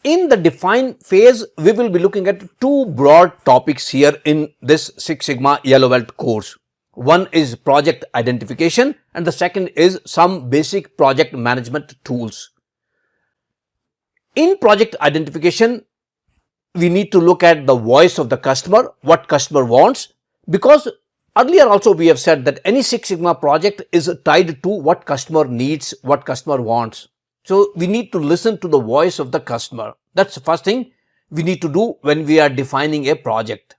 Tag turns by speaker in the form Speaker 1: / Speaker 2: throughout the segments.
Speaker 1: In the define phase, we will be looking at two broad topics here in this Six Sigma Yellow Belt course. One is project identification and the second is some basic project management tools. In project identification, we need to look at the voice of the customer, what customer wants, because earlier also we have said that any Six Sigma project is tied to what customer needs, what customer wants. So we need to listen to the voice of the customer. That's the first thing we need to do when we are defining a project.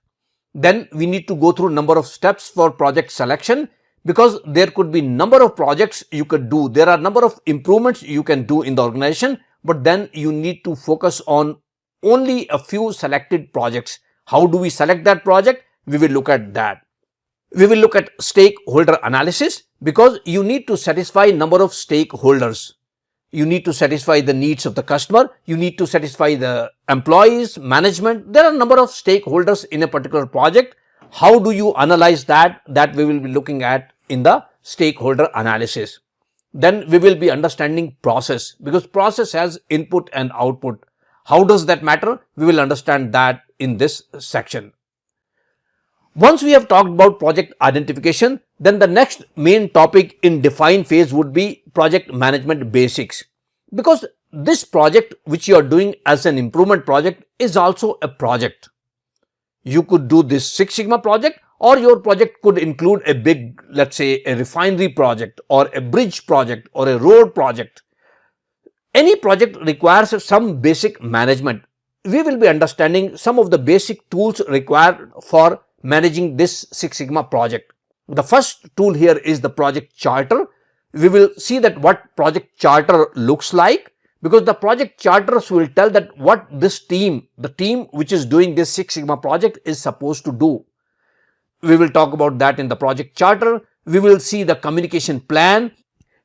Speaker 1: Then we need to go through a number of steps for project selection, because there could be number of projects you could do. There are number of improvements you can do in the organization, but then you need to focus on only a few selected projects. How do we select that project? We will look at that. We will look at stakeholder analysis, because you need to satisfy number of stakeholders. You need to satisfy the needs of the customer. You need to satisfy the employees, management. There are a number of stakeholders in a particular project. How do you analyze that? That we will be looking at in the stakeholder analysis. Then we will be understanding process, because process has input and output. How does that matter? We will understand that in this section. Once we have talked about project identification, then the next main topic in define phase would be project management basics. Because this project which you are doing as an improvement project is also a project. You could do this Six Sigma project, or your project could include a big, let's say a refinery project or a bridge project or a road project. Any project requires some basic management. We will be understanding some of the basic tools required for managing this Six Sigma project. The first tool here is the project charter. We will see that what project charter looks like, because the project charters will tell that what this team, the team which is doing this Six Sigma project, is supposed to do. We will talk about that in the project charter. We will see the communication plan.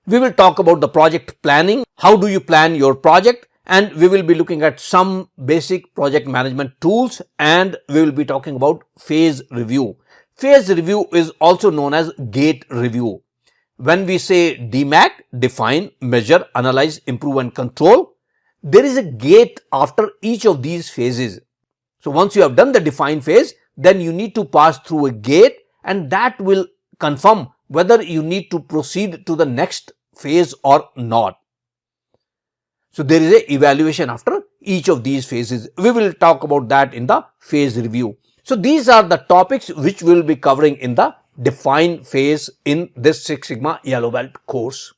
Speaker 1: We will talk about the project planning. How do you plan your project? And we will be looking at some basic project management tools, and we will be talking about phase review. Phase review is also known as gate review. When we say DMAIC, define, measure, analyze, improve and control, there is a gate after each of these phases. So once you have done the define phase, then you need to pass through a gate, and that will confirm whether you need to proceed to the next phase or not. So there is an evaluation after each of these phases. We will talk about that in the phase review. So these are the topics which we will be covering in the define phase in this Six Sigma Yellow Belt course.